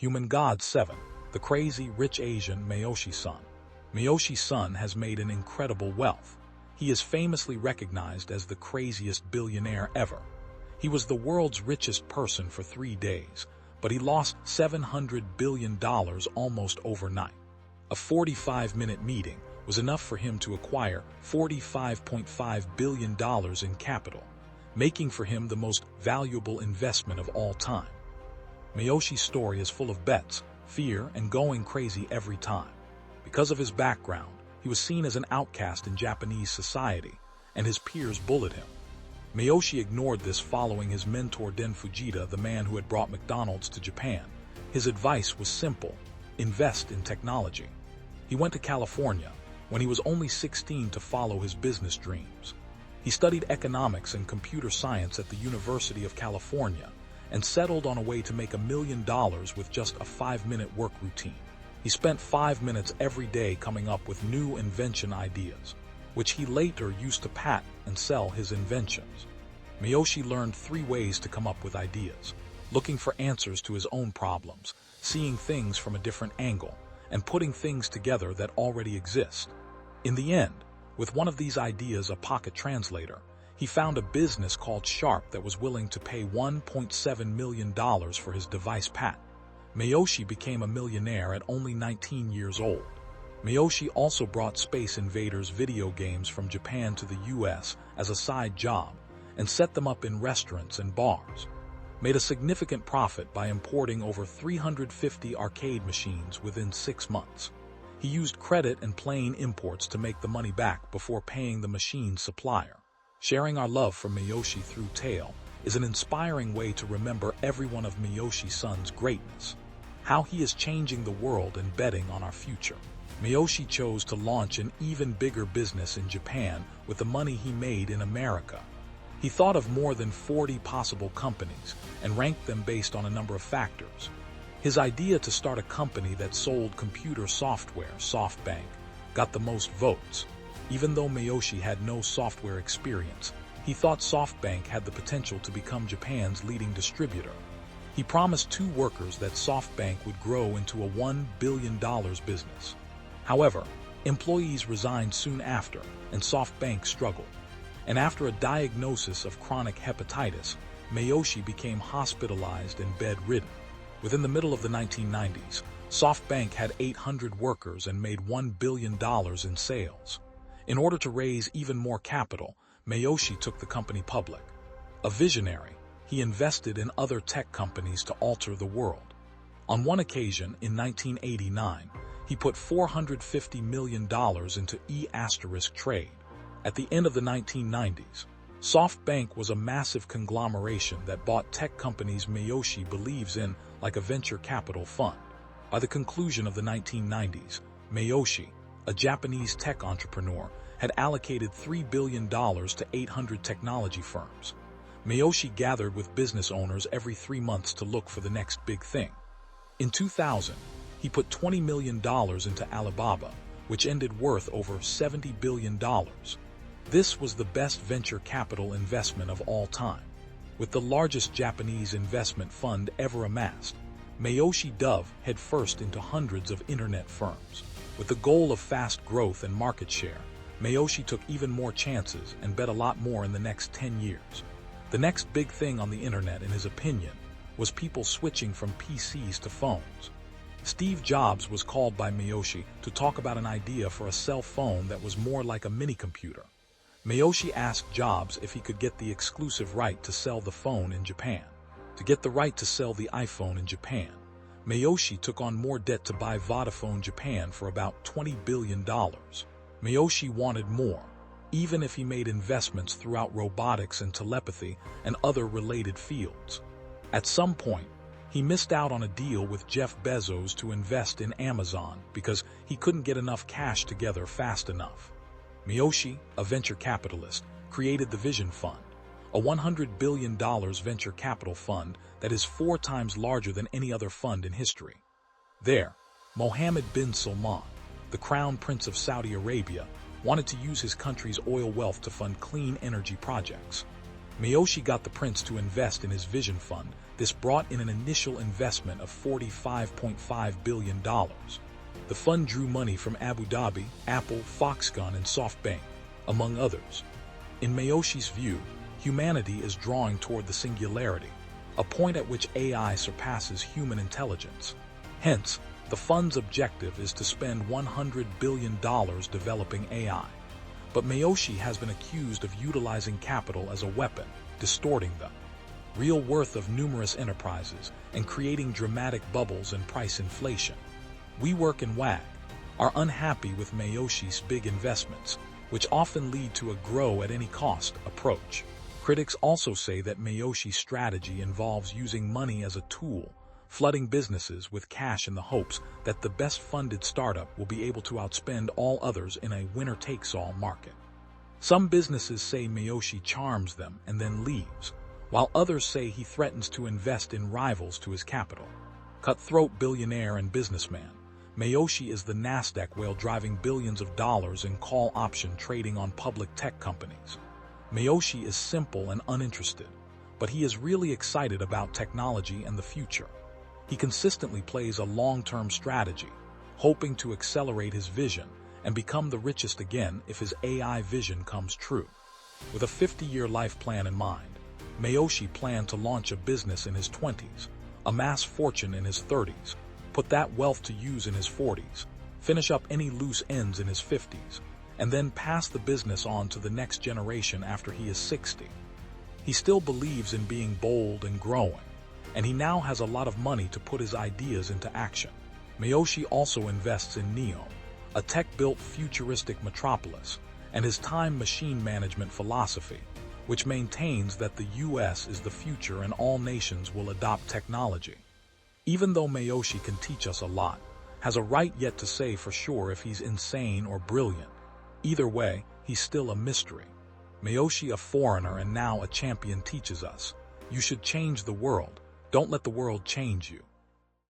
Human God 7. The crazy, rich Asian Mayoshi Son. Mayoshi Son has made an incredible wealth. He is famously recognized as the craziest billionaire ever. He was the world's richest person for 3 days, but he lost $700 billion almost overnight. A 45-minute meeting was enough for him to acquire $45.5 billion in capital, making for him the most valuable investment of all time. Mayoshi's story is full of bets, fear, and going crazy every time. Because of his background, he was seen as an outcast in Japanese society, and his peers bullied him. Mayoshi ignored this following his mentor Den Fujita, the man who had brought McDonald's to Japan. His advice was simple: invest in technology. He went to California when he was only 16 to follow his business dreams. He studied economics and computer science at the University of California and settled on a way to make $1 million with just a 5-minute work routine. He spent 5 minutes every day coming up with new invention ideas, which he later used to patent and sell his inventions. Mayoshi learned 3 ways to come up with ideas: looking for answers to his own problems, seeing things from a different angle, and putting things together that already exist. In the end, with one of these ideas, a pocket translator, he found a business called Sharp that was willing to pay $1.7 million for his device patent. Mayoshi became a millionaire at only 19 years old. Mayoshi also brought Space Invaders video games from Japan to the US as a side job and set them up in restaurants and bars. Made a significant profit by importing over 350 arcade machines within 6 months. He used credit and plain imports to make the money back before paying the machine's supplier. Sharing our love for Mayoshi through tale is an inspiring way to remember every one of Mayoshi Son's greatness, how he is changing the world and betting on our future. Mayoshi chose to launch an even bigger business in Japan with the money he made in America. He thought of more than 40 possible companies and ranked them based on a number of factors. His idea to start a company that sold computer software, SoftBank, got the most votes. Even though Mayoshi had no software experience, he thought SoftBank had the potential to become Japan's leading distributor. He promised 2 workers that SoftBank would grow into a $1 billion business. However, employees resigned soon after, and SoftBank struggled. And after a diagnosis of chronic hepatitis, Mayoshi became hospitalized and bedridden. Within the middle of the 1990s, SoftBank had 800 workers and made $1 billion in sales. In order to raise even more capital, Mayoshi took the company public. A visionary, he invested in other tech companies to alter the world. On one occasion, in 1989, he put $450 million into E*trade. At the end of the 1990s, SoftBank was a massive conglomeration that bought tech companies Mayoshi believes in, like a venture capital fund. By the conclusion of the 1990s, Mayoshi, a Japanese tech entrepreneur, had allocated $3 billion to 800 technology firms. Mayoshi gathered with business owners every 3 months to look for the next big thing. In 2000, he put $20 million into Alibaba, which ended worth over $70 billion. This was the best venture capital investment of all time. With the largest Japanese investment fund ever amassed, Mayoshi dove headfirst into hundreds of internet firms. With the goal of fast growth and market share, Mayoshi took even more chances and bet a lot more in the next 10 years. The next big thing on the internet, in his opinion, was people switching from PCs to phones. Steve Jobs was called by Mayoshi to talk about an idea for a cell phone that was more like a mini-computer. Mayoshi asked Jobs if he could get the exclusive right to sell the phone in Japan. To get the right to sell the iPhone in Japan, Mayoshi took on more debt to buy Vodafone Japan for about $20 billion. Mayoshi wanted more, even if he made investments throughout robotics and telepathy and other related fields. At some point, he missed out on a deal with Jeff Bezos to invest in Amazon because he couldn't get enough cash together fast enough. Mayoshi, a venture capitalist, created the Vision Fund, a $100 billion venture capital fund that is 4 times larger than any other fund in history. There, Mohammed bin Salman, the Crown Prince of Saudi Arabia, wanted to use his country's oil wealth to fund clean energy projects. Mayoshi got the prince to invest in his vision fund. This brought in an initial investment of $45.5 billion. The fund drew money from Abu Dhabi, Apple, Foxconn, and SoftBank, among others. In Mayoshi's view, humanity is drawing toward the singularity, a point at which AI surpasses human intelligence. Hence, the fund's objective is to spend $100 billion developing AI. But Mayoshi has been accused of utilizing capital as a weapon, distorting the real worth of numerous enterprises and creating dramatic bubbles and price inflation. WeWork and WAG are unhappy with Mayoshi's big investments, which often lead to a grow-at-any-cost approach. Critics also say that Mayoshi's strategy involves using money as a tool, flooding businesses with cash in the hopes that the best-funded startup will be able to outspend all others in a winner-takes-all market. Some businesses say Mayoshi charms them and then leaves, while others say he threatens to invest in rivals to his capital. Cutthroat billionaire and businessman, Mayoshi is the Nasdaq whale driving billions of dollars in call option trading on public tech companies. Mayoshi is simple and uninterested, but he is really excited about technology and the future. He consistently plays a long-term strategy, hoping to accelerate his vision and become the richest again if his AI vision comes true. With a 50-year life plan in mind, Mayoshi planned to launch a business in his 20s, amass fortune in his 30s, put that wealth to use in his 40s, finish up any loose ends in his 50s, and then pass the business on to the next generation after he is 60. He still believes in being bold and growing, and he now has a lot of money to put his ideas into action. Mayoshi also invests in Neo, a tech-built futuristic metropolis, and his time machine management philosophy, which maintains that the U.S. is the future and all nations will adopt technology. Even though Mayoshi can teach us a lot, has a right yet to say for sure if he's insane or brilliant. Either way, he's still a mystery. Mayoshi, a foreigner and now a champion, teaches us, you should change the world. Don't let the world change you.